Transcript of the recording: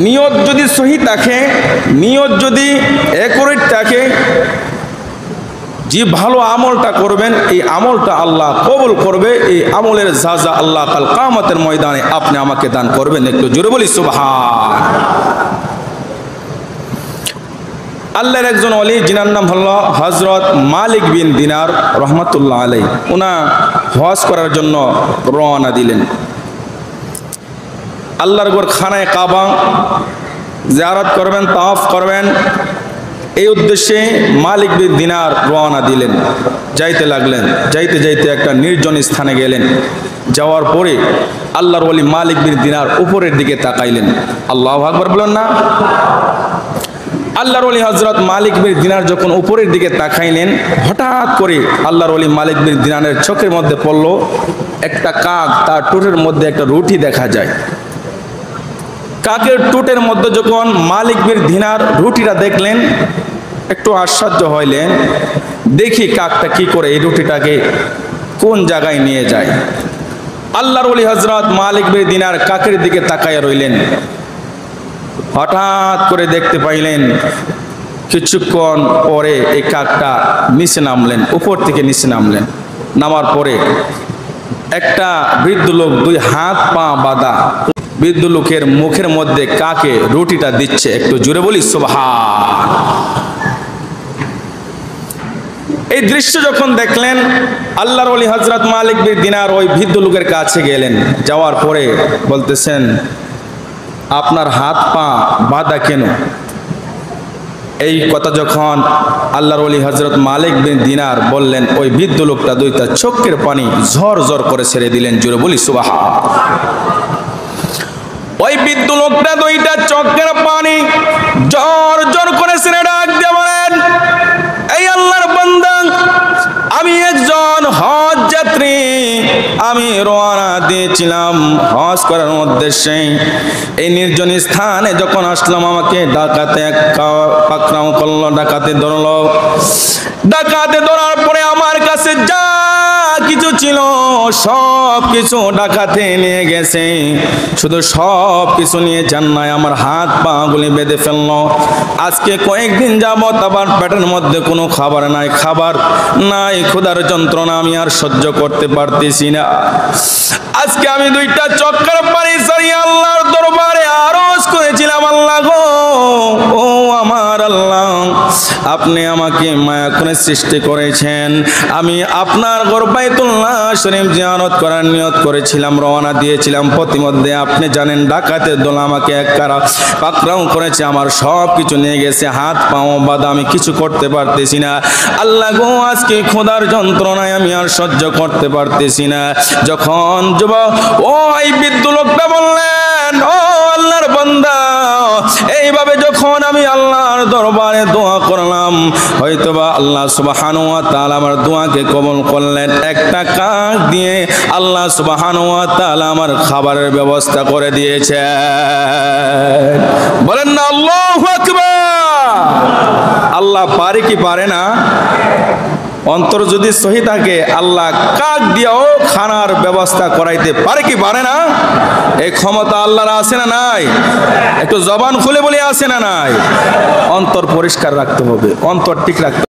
নিয়ত যদি সহি থাকে, নিয়ত যদি অ্যাকুরেট থাকে, যে ভালো আমলটা করবেন এই আমলটা আল্লাহ কবুল করবে। এই আমলের জাযা আল্লাহ কাল কিয়ামতের ময়দানে আপনি আমাকে দান করবেন। একটু জোরে বলি সুবহান। আল্লাহর একজন ওলি, যিনার নাম হলো হযরত মালিক বিন দিনার রহমাতুল্লাহ আলাইহি। উনা হজ করার জন্য রওনা দিলেন। আল্লাহর ঘর খানায়ে কাবা জিয়ারত করবেন, তাওয়াফ করবেন, এই উদ্দেশ্যে মালিক বিন দিনার রওনা দিলেন। যাইতে লাগলেন, যাইতে যাইতে একটা নির্জন স্থানে গেলেন। যাওয়ার পরে আল্লাহর ওলি মালিক বিন দিনার উপরের দিকে তাকাইলেন। আল্লাহু আকবার বলেন না। আল্লাহর ওলি হযরত মালিক বিন দিনার যখন উপরের দিকে তাকাইলেন, হঠাৎ করে আল্লাহর ওলি মালিক বিন দিনারের চোখের মধ্যে পড়ল একটা কাক, তার ঠোঁটের মধ্যে একটা রুটি দেখা যায়। কাকের ঠোঁটের মধ্যে যখন মালিক বিন দিনার রুটিটা দেখলেন, একটু আশ্চর্য হইলেন, দেখি কাকটা কি করে এই রুটিটাকে কোন জায়গায় নিয়ে যায়। আল্লাহর ওলি হযরত মালিক বিন দিনার কাকের দিকে তাকায় রইলেন। হঠাৎ করে দেখতে পাইলেন কিছুক্ষণ পরে এই কাকটা নিচে নামলেন, উপর থেকে নিচে নামলেন। নামার পরে একটা বৃদ্ধ লোক, দুই হাত পা বাঁধা বৃদ্ধ লোকের মুখের মধ্যে কাকে রুটিটা দিচ্ছে। একটু জোরে বলি সুবহান। এই দৃশ্য যখন দেখলেন, আল্লাহর ওলি হযরত মালিক বিন দিনার ওই বৃদ্ধ লোকের কাছে গেলেন। যাওয়ার পরে বলতেছেন, আপনার হাত পা বাঁধা কেন? এই কথা যখন আল্লাহর ওলি হযরত মালিক বিন দিনার বললেন, ওই বৃদ্ধ লোকটা দুইটা চোখের পানি ঝর ঝর করে ছেড়ে দিলেন। জোরে বলি সুবহান। ওই বৃদ্ধ লোকটা দুইটা চোখের পানি ঝর ঝর করে ছেড়ে ডাক দিয়ে বলেন, এই আল্লাহর বান্দা, আমি একজন হজ যাত্রী, আমি রওনা দিয়েছিলাম হজ করার উদ্দেশ্যে। এই নির্জন স্থানে যখন আসলাম, আমাকে ডাকাতে পাকড়াও করলো, ডাকাতে ধরলো। ডাকাতে ধরার পরে আমার কাছে যা কিছু ছিল সব কিছু ডাকাতে নিয়ে গেছে। শুধু সব কিছু নিয়ে যান নাই, আমার হাত পা গুলি বেঁধে ফেললো। আজকে কয়েকদিন যাবত আমার পেটের মধ্যে কোনো খাবার নাই, খাবার নাই, ক্ষুধার যন্ত্রণা আমি আর সহ্য করতে পারতেছি না। আজকে আমি দুইটা চক্কর পানি ছাড়িয়ে আল্লাহর দরবারে আরজ করেছিলাম, আল্লাহ গো, ও আমার আল্লাহ, আপনি আমাকে মায়া করে সৃষ্টি করেছেন। আমি আপনার ঘর বাইতুল্লাহ শরীফ জিয়ারত করার নিয়ত করেছিলাম, রওনা দিয়েছিলাম। প্রতিমধ্যে আপনি জানেন ডাকাতের দল আমাকে এক কারা পাকড়াও করেছে, আমার সব কিছু নিয়ে গেছে, হাত পাও বাঁধা, আমি কিছু করতে পারতেছি না। আল্লাহ গো, আজকে খোদার যন্ত্রণায় আমি আর সহ্য করতে পারতেছি না। যখন যুবক ওই বৃদ্ধ লোকটা বললেন, ও আল্লাহর বান্দা, এইভাবে যখন আমি আল্লাহর দরবারে দোয়া করলাম, হয়তোবা আল্লাহ সুবহানাহু ওয়া তাআলা আমার দোয়াকে কবুল করলেন। একটা কাক দিয়ে আল্লাহ সুবহানাহু ওয়া তাআলা আমার খাবারের ব্যবস্থা করে দিয়েছে। বলেন না আল্লাহু আকবার। আল্লাহ পারে কি পারে না? অন্তর যদি সহি থাকে, আল্লাহ কাক দিয়েও খানার ব্যবস্থা করাইতে পারে কি পারে না? এই ক্ষমতা আল্লাহর আছে না নাই? একটু জবান খুলে বলে আছে না নাই? অন্তর পরিষ্কার রাখতে হবে, অন্তর ঠিক রাখতে